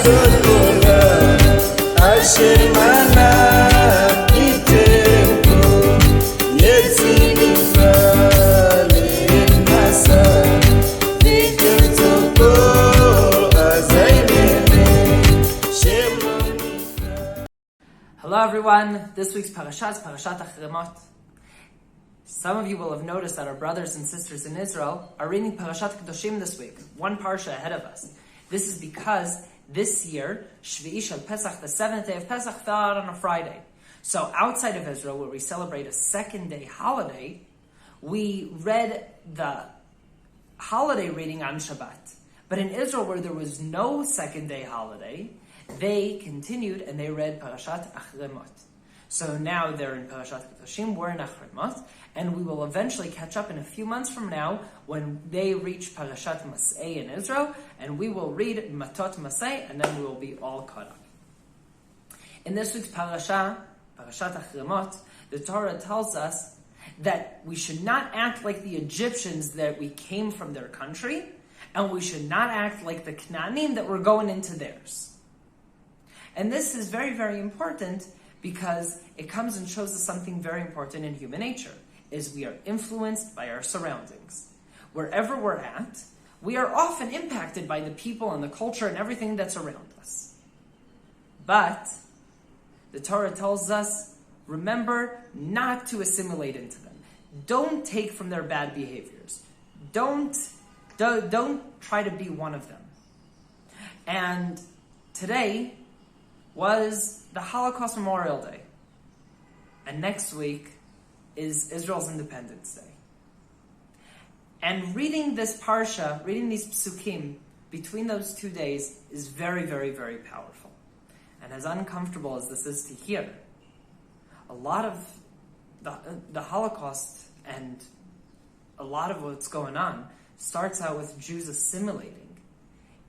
Hello everyone, this week's Parashat is Parashat Achrai. Some of you will have noticed that our brothers and sisters in Israel are reading Parashat Kedoshim this week, one parsha ahead of us. This is because this year, Shvi'i Shel Pesach, the 7th day of Pesach, fell out on a Friday. So outside of Israel, where we celebrate a second day holiday, we read the holiday reading on Shabbat. But in Israel, where there was no second day holiday, they continued and they read Parashat Achrai. So now they're in Parashat Kedoshim, we're in Achrai, and we will eventually catch up in a few months from now when they reach Parashat Mas'ei in Israel, and we will read Matot Mas'ei, and then we will be all caught up. In this week's Parashat Achrai, the Torah tells us that we should not act like the Egyptians that we came from their country, and we should not act like the Canaanim that we're going into theirs. And this is very, very important because it comes and shows us something very important in human nature, is we are influenced by our surroundings. Wherever we're at, we are often impacted by the people and the culture and everything that's around us. But the Torah tells us, remember not to assimilate into them. Don't take from their bad behaviors. Don't try to be one of them. And today was the Holocaust Memorial Day. And next week is Israel's Independence Day. And reading this parsha, reading these psukim between those 2 days is very, very, very powerful. And as uncomfortable as this is to hear, a lot of the Holocaust and a lot of what's going on starts out with Jews assimilating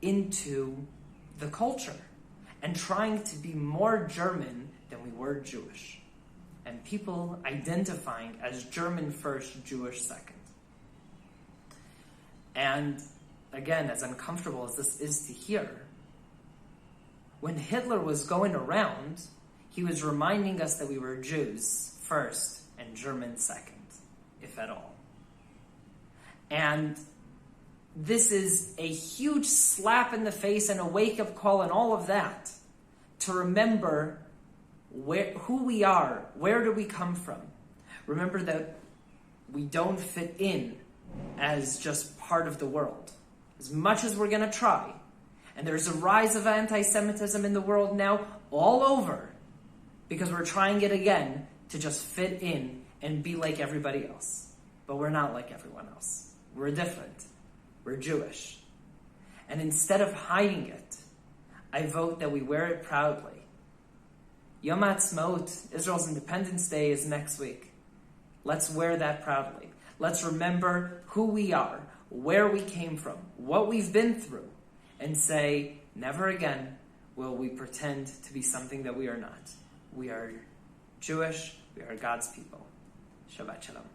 into the culture and trying to be more German than we were Jewish. And people identifying as German first, Jewish second. And again, as uncomfortable as this is to hear, when Hitler was going around, he was reminding us that we were Jews first and German second, if at all. And this is a huge slap in the face and a wake-up call and all of that to remember who we are, where do we come from. Remember that we don't fit in as just part of the world. As much as we're going to try, and there's a rise of anti-Semitism in the world now all over, because we're trying it again to just fit in and be like everybody else. But we're not like everyone else. We're different. We're Jewish. And instead of hiding it, I vote that we wear it proudly. Yom Ha'atzmaut, Israel's Independence Day, is next week. Let's wear that proudly. Let's remember who we are, where we came from, what we've been through, and say, never again will we pretend to be something that we are not. We are Jewish, we are God's people. Shabbat Shalom.